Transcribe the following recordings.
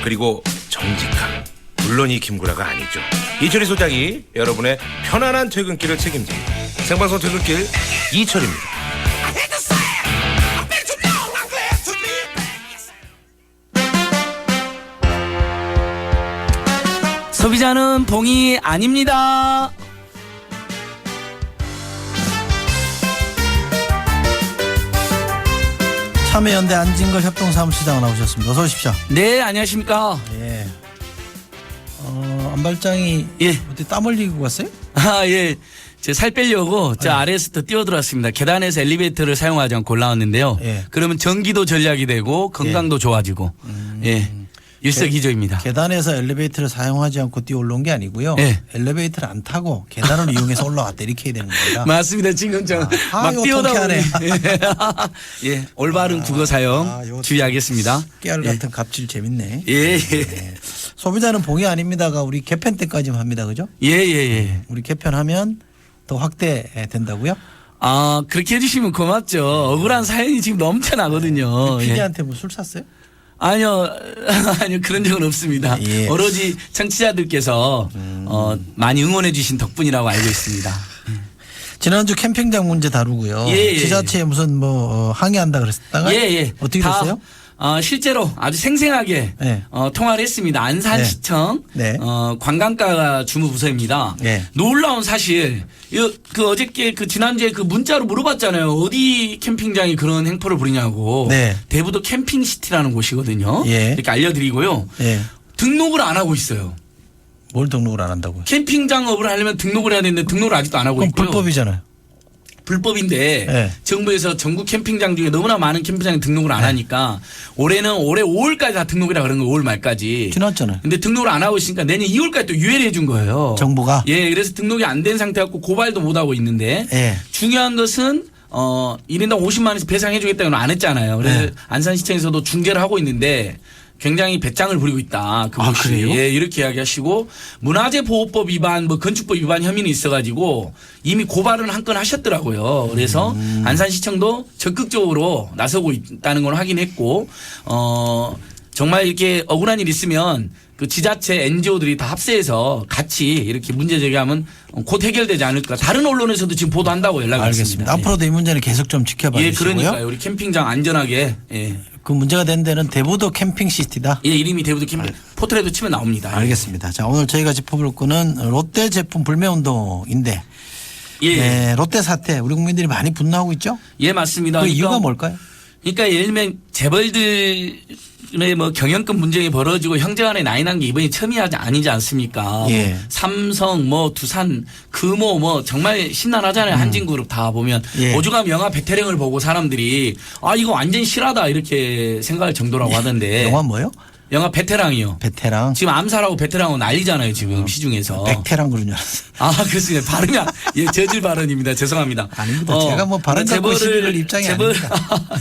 그리고 정직함. 물론 이 김구라가 아니죠. 이철희 소장이 여러분의 편안한 퇴근길을 책임집니다. 생방송 퇴근길 이철입니다. 소비자는 봉이 아닙니다. 참여연대 안진걸 협동사무처장 나오셨습니다. 어서 오십시오. 네, 안녕하십니까. 예. 안발장이 예. 어디 땀 흘리고 갔어요? 아, 예. 제 살 빼려고 저 아래에서 또 뛰어들어왔습니다. 계단에서 엘리베이터를 사용하지 않고 올라왔는데요. 예. 그러면 전기도 전략이 되고 건강도 좋아지고. 예. 일석이조입니다. 계단에서 엘리베이터를 사용하지 않고 뛰어 올라온 게 아니고요. 예. 엘리베이터를 안 타고 계단을 이용해서 올라왔다 이렇게 해야 되는 겁니다. 맞습니다. 지금 저 막 이거 뛰어다 통쾌하네. 보니 예, 올바른 국어 사용 이거 주의하겠습니다. 깨알 같은 갑질 재밌네. 예, 예. 소비자는 봉이 아닙니다가 우리 개편 때까지만 합니다. 그죠? 예, 예, 예. 우리 개편하면 더 확대된다고요? 아, 그렇게 해주시면 고맙죠. 억울한 사연이 지금 넘쳐나거든요. 예. PD한테 뭐 술 샀어요? 아니요, 아니요, 그런 적은 없습니다. 예. 오로지 청취자들께서 많이 응원해 주신 덕분이라고 알고 있습니다. 지난주 캠핑장 문제 다루고요. 예, 예. 지자체에 무슨 항의한다 그랬다가 예, 예. 어떻게 다, 됐어요? 실제로 아주 생생하게 네. 통화를 했습니다. 안산시청 네. 관광가 주무부서입니다. 네. 놀라운 사실, 그 어저께 그 지난주에 그 문자로 물어봤잖아요. 어디 캠핑장이 그런 행포를 부리냐고. 네. 대부도 캠핑시티라는 곳이거든요. 예. 이렇게 알려드리고요. 예. 등록을 안 하고 있어요. 뭘 등록을 안 한다고요? 캠핑장업을 하려면 등록을 해야 되는데 등록을 아직도 안 하고 그럼 있고요. 불법이잖아요. 불법인데 네. 정부에서 전국 캠핑장 중에 너무나 많은 캠핑장에 등록을 안 하니까 올해는 올해 5월까지 다 등록이라 그런 거예요. 5월 말까지. 지났잖아요. 근데 등록을 안 하고 있으니까 내년 2월까지 또 유예를 해준 거예요. 정부가? 예, 그래서 등록이 안 된 상태였고 고발도 못 하고 있는데 예. 중요한 것은 1인당 50만 원씩 배상해 주겠다고는 안 했잖아요. 그래서 네. 안산시청에서도 중재를 하고 있는데 굉장히 배짱을 부리고 있다. 그것이. 그래요? 예, 이렇게 이야기하시고 문화재보호법 위반, 건축법 위반 혐의는 있어가지고 이미 고발은 한 건 하셨더라고요. 그래서 안산시청도 적극적으로 나서고 있다는 걸 확인했고 정말 이렇게 억울한 일 있으면 그 지자체 NGO들이 다 합세해서 같이 이렇게 문제 제기하면 곧 해결되지 않을까. 다른 언론에서도 지금 보도한다고 연락이 알겠습니다. 왔습니다. 앞으로도 이 문제는 계속 좀 지켜봐 예, 주시고요. 그러니까요. 우리 캠핑장 안전하게. 예. 그 문제가 된 데는 대부도 캠핑시티다. 예, 이름이 대부도 캠핑. 포털에도 치면 나옵니다. 알겠습니다. 자, 오늘 저희가 짚어볼 거는 롯데 제품 불매운동인데 예. 네, 롯데 사태 우리 국민들이 많이 분노하고 있죠? 예, 맞습니다. 그 그러니까 이유가 뭘까요? 그러니까 예를 들면 재벌들의 뭐 경영권 문제가 벌어지고 형제간에 나이 난 게 이번이 처음이 아니지 않습니까? 예. 뭐 삼성, 뭐 두산, 금호 뭐 정말 신난하잖아요. 한진그룹 다 보면 예. 오죽하면 영화 베테랑을 보고 사람들이 아 이거 완전 실하다 이렇게 생각할 정도라고 하던데. 영화 뭐요? 영화 베테랑이요. 베테랑. 지금 암살하고 베테랑하고 난리잖아요. 지금 시중에서. 백테랑 그런 줄 알았어요. 아, 그렇습니다. 발음이, 예, 저질 발언입니다. 죄송합니다. 아닙니다. 제가 뭐 발언 갖고 시비를 입장이 아닙니다.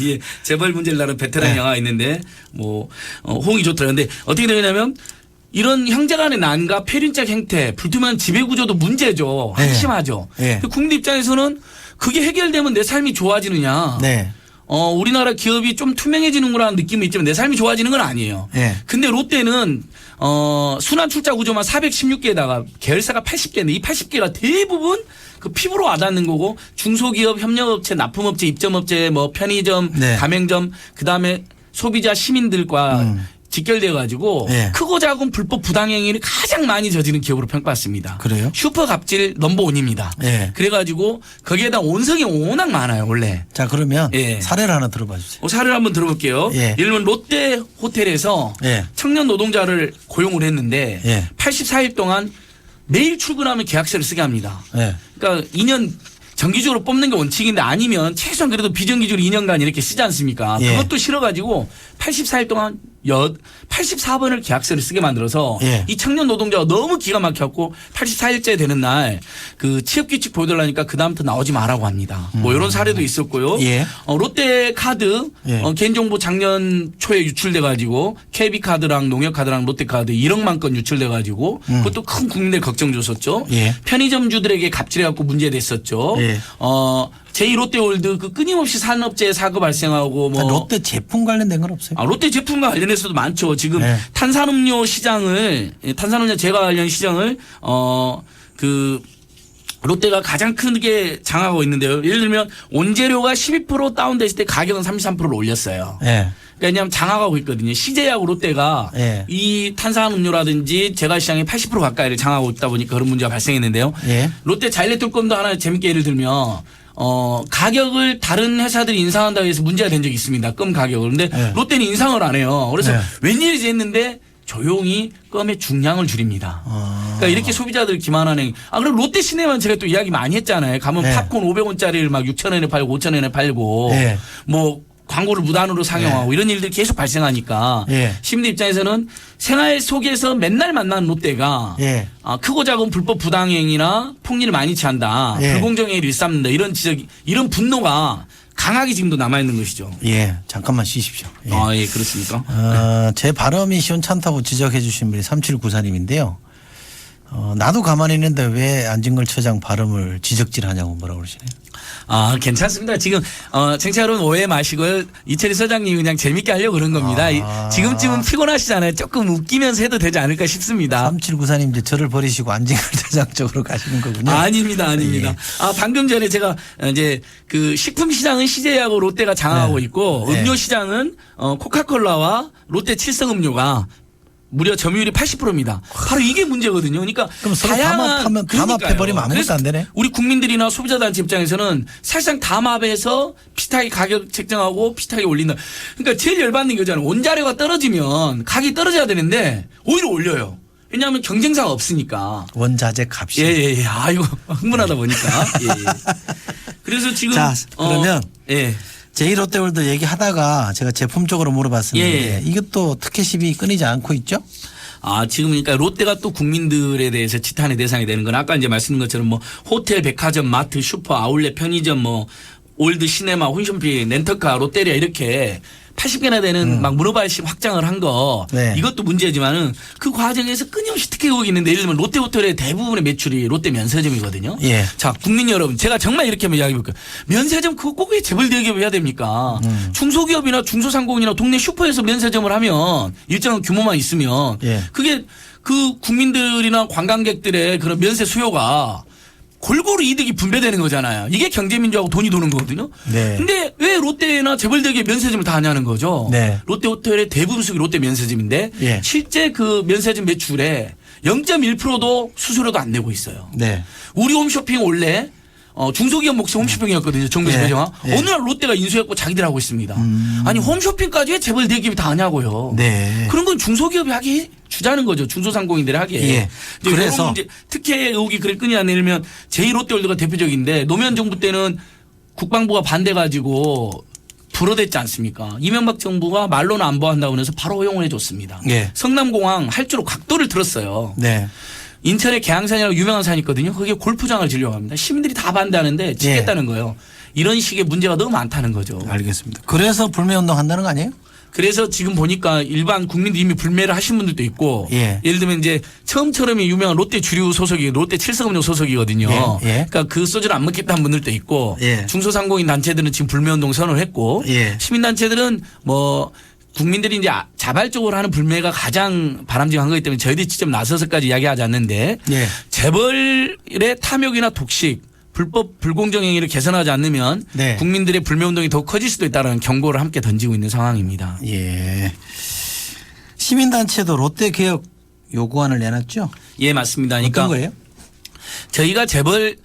예, 재벌 문제를 다룬 베테랑 네. 영화가 있는데, 뭐, 호응이 좋더라고요. 근데 어떻게 되냐면, 이런 형제 간의 난과 폐륜적 행태, 불투명한 지배구조도 문제죠. 네. 한심하죠. 네. 국민 입장에서는 그게 해결되면 내 삶이 좋아지느냐. 네. 우리나라 기업이 좀 투명해지는구라는 느낌이 있지만 내 삶이 좋아지는 건 아니에요. 네. 근데 롯데는 순환 출자 구조만 416개에다가 계열사가 80개인데 이 80개가 대부분 그 피부로 와닿는 거고 중소기업, 협력업체, 납품업체, 입점업체, 뭐 편의점, 네. 가맹점, 그다음에 소비자 시민들과 직결되어 가지고 네. 크고 작은 불법 부당행위를 가장 많이 저지른 기업으로 평가받습니다. 그래요? 슈퍼 갑질 넘버1입니다. 네. 그래가지고 거기에다 온성이 워낙 많아요 원래. 자, 그러면 예. 사례를 하나 들어봐 주세요. 사례를 한번 들어볼게요. 예. 예를 들면 롯데 호텔에서 예. 청년 노동자를 고용을 했는데 예. 84일 동안 매일 출근하면 계약서를 쓰게 합니다. 네. 그러니까 2년 정기적으로 뽑는 게 원칙인데 아니면 최소한 그래도 비정기적으로 2년간 이렇게 쓰지 않습니까? 예. 그것도 싫어가지고 84일 동안 84번을 계약서를 쓰게 만들어서 예. 이 청년 노동자가 너무 기가 막혔고 84일째 되는 날 그 취업규칙 보여달라니까 그다음부터 나오지 마라고 합니다. 뭐 이런 사례도 있었고요. 예. 롯데카드 예. 개인정보 작년 초에 유출돼가지고 KB카드랑 농협카드랑 롯데카드 1억만 건 유출돼가지고 그것도 큰 국민들 걱정 줬었죠. 예. 편의점주들에게 갑질해갖고 문제됐었죠. 예. 제2롯데월드 그 끊임없이 산업재해 사고 발생하고 뭐 롯데 제품 관련된 건 없어요? 롯데 제품과 관련해서도 많죠. 지금 네. 탄산음료 제과 관련 시장을 롯데가 가장 크게 장악하고 있는데요. 예를 들면 원재료가 12% 다운됐을 때 가격은 33%를 올렸어요. 예. 왜냐하면 장악하고 있거든요. CJ하고 롯데가 예. 이 탄산음료라든지 제과시장의 80% 가까이를 장악하고 있다 보니까 그런 문제가 발생했는데요. 예. 롯데 자일레톨건도 하나 재밌게 예를 들면 가격을 다른 회사들이 인상한다고 해서 문제가 된 적이 있습니다. 껌 가격을. 근데 예. 롯데는 인상을 안 해요. 그래서 예. 웬일이지 했는데 조용히 껌의 중량을 줄입니다. 그러니까 이렇게 소비자들 기만하는. 그럼 롯데 시내만 제가 또 이야기 많이 했잖아요. 가면 네. 팝콘 500원짜리를 막 6,000원에 팔고 5,000원에 팔고 네. 뭐 광고를 무단으로 상영하고 이런 일들이 계속 발생하니까 네. 시민들 입장에서는 생활 속에서 맨날 만나는 롯데가 예. 크고 작은 불법 부당행위나 폭리를 많이 취한다. 예. 불공정행위를 일삼는다. 이런 지적이, 이런 분노가 강하게 지금도 남아있는 것이죠. 예. 잠깐만 쉬십시오. 예. 예, 그렇습니까? 제 발음이 시원찮다고 지적해 주신 분이 3794님인데요. 나도 가만히 있는데 왜 안진걸 처장 발음을 지적질하냐고 뭐라고 그러시네요. 괜찮습니다. 지금, 청취자 여러분 오해 마시고요. 이철희 소장님이 그냥 재밌게 하려고 그런 겁니다. 지금쯤은 피곤하시잖아요. 조금 웃기면서 해도 되지 않을까 싶습니다. 3794님 이제 저를 버리시고 안진걸 처장 쪽으로 가시는 거군요. 아닙니다. 예. 방금 전에 제가 이제 그 식품 시장은 CJ하고 롯데가 장악하고 네. 있고 네. 음료 시장은 코카콜라와 롯데 칠성 음료가 무려 점유율이 80%입니다. 바로 이게 문제거든요. 그러니까 그럼 서로 담합해버리면 아무것도 안 되네. 우리 국민들이나 소비자단체 입장에서는 사실상 담합해서 비슷하게 가격 책정하고 비슷하게 올린다. 그러니까 제일 열받는 거잖아요. 원자료가 떨어지면 가격이 떨어져야 되는데 오히려 올려요. 왜냐하면 경쟁사가 없으니까. 원자재 값이. 예. 이거 흥분하다 보니까. 예. 그래서 지금 자, 그러면 예. 제1롯데월드 얘기하다가 제가 제품 쪽으로 물어봤었는데 예. 이것도 특혜 시비 끊이지 않고 있죠? 지금 그러니까 롯데가 또 국민들에 대해서 지탄의 대상이 되는 건 아까 이제 말씀드린 것처럼 뭐 호텔, 백화점, 마트, 슈퍼, 아울렛, 편의점, 뭐 올드 시네마, 홈쇼핑, 렌터카, 롯데리아 이렇게 80개나 되는 막 문어발식 확장을 한 거 네. 이것도 문제지만은 그 과정에서 끊임없이 특혜 의혹이 있는데 예를 들면 롯데호텔의 대부분의 매출이 롯데 면세점이거든요. 예. 자, 국민 여러분 제가 정말 이렇게 한번 이야기해 볼게요. 면세점 그거 꼭 왜 재벌 대기업이 해야 됩니까? 중소기업이나 중소상공인이나 동네 슈퍼에서 면세점을 하면 일정한 규모만 있으면 예. 그게 그 국민들이나 관광객들의 그런 면세 수요가 골고루 이득이 분배되는 거잖아요. 이게 경제민주하고 돈이 도는 거거든요. 네. 근데 왜 롯데나 재벌대기업 면세점을 다 하냐는 거죠. 네. 롯데호텔의 대부분 수익이 롯데 면세점인데 예. 실제 그 면세점 매출에 0.1%도 수수료도 안 내고 있어요. 네. 우리 홈쇼핑 원래 중소기업 목표 홈쇼핑이었거든요. 정부에서 예. 배정한. 예. 어느 날 롯데가 인수했고 자기들 하고 있습니다. 아니 홈쇼핑까지 왜 재벌 대기업이 다 하냐고요. 네. 그런 건 중소기업이 하기 주자는 거죠. 중소상공인들이 하기에. 예. 그래서 이제 특혜 의혹이 그래 끊이지 않으면 제1롯데월드가 대표적인데 노무현 정부 때는 국방부가 반대 가지고 불어댔지 않습니까? 이명박 정부가 말로는 안보한다고 해서 바로 허용을 해줬습니다. 예. 성남공항 할주로 각도를 틀었어요. 네. 인천에 계양산이라고 유명한 산이 있거든요. 거기에 골프장을 지려고 합니다. 시민들이 다 반대하는데 짓겠다는 거예요. 이런 식의 문제가 너무 많다는 거죠. 알겠습니다. 그래서 불매운동 한다는 거 아니에요? 그래서 지금 보니까 일반 국민들이 이미 불매를 하신 분들도 있고 예. 예를 들면 이제 처음처럼이 유명한 롯데 주류 소속이 롯데 칠성음료 소속이거든요. 예. 예. 그러니까 그 소주를 안 먹겠다는 분들도 있고 예. 중소상공인 단체들은 지금 불매운동 선언을 했고 예. 시민단체들은 뭐 국민들이 이제 자발적으로 하는 불매가 가장 바람직한 거기 때문에 저희들이 직접 나서서까지 이야기하지 않는데 예. 재벌의 탐욕이나 독식 불법 불공정 행위를 개선하지 않으면 네. 국민들의 불매운동이 더 커질 수도 있다는 경고를 함께 던지고 있는 상황입니다. 예. 시민단체도 롯데 개혁 요구안을 내놨죠? 예, 맞습니다. 그러니까 어떤 거예요? 저희가 재벌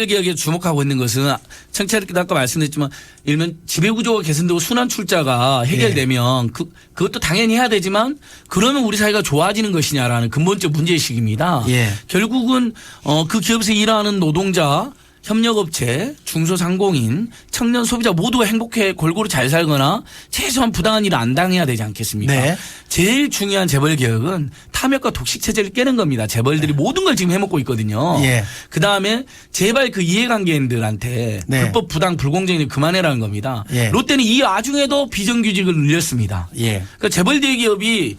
개혁에 주목하고 있는 것은 청취자들께도 아까 말씀드렸지만 일면 지배구조가 개선되고 순환 출자가 해결되면 그것도 당연히 해야 되지만 그러면 우리 사회가 좋아지는 것이냐라는 근본적 문제의식입니다. 예. 결국은 그 기업에서 일하는 노동자 협력업체, 중소상공인, 청년 소비자 모두가 행복해 골고루 잘 살거나 최소한 부당한 일을 안 당해야 되지 않겠습니까? 네. 제일 중요한 재벌 개혁은 탐욕과 독식 체제를 깨는 겁니다. 재벌들이 모든 걸 지금 해먹고 있거든요. 예. 그다음에 제발 그 이해관계인들한테 네. 불법 부당 불공정을 그만해라는 겁니다. 예. 롯데는 이 와중에도 비정규직을 늘렸습니다. 예. 그러니까 재벌 대기업이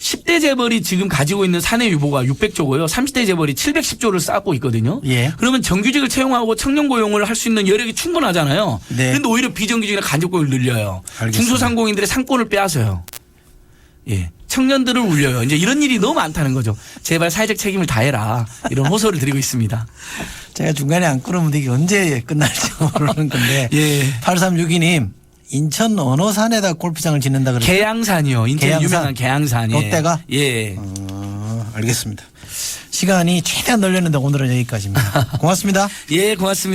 10대 재벌이 지금 가지고 있는 사내 유보가 600조고요. 30대 재벌이 710조를 쌓고 있거든요. 예. 그러면 정규직을 채용하고 청년 고용을 할 수 있는 여력이 충분하잖아요. 네. 그런데 오히려 비정규직이나 간접고용을 늘려요. 알겠습니다. 중소상공인들의 상권을 빼앗아요. 예. 청년들을 울려요. 이제 이런 일이 너무 많다는 거죠. 제발 사회적 책임을 다해라. 이런 호소를 드리고 있습니다. 제가 중간에 안 끊으면 이게 언제 끝날지 모르는 건데. 예. 8362님. 인천 어느 산에다 골프장을 짓는다 그랬죠? 계양산이요. 인천 계양산. 유명한 계양산. 예. 롯데가? 예. 알겠습니다. 시간이 최대한 널렸는데 오늘은 여기까지입니다. 고맙습니다. 예, 고맙습니다.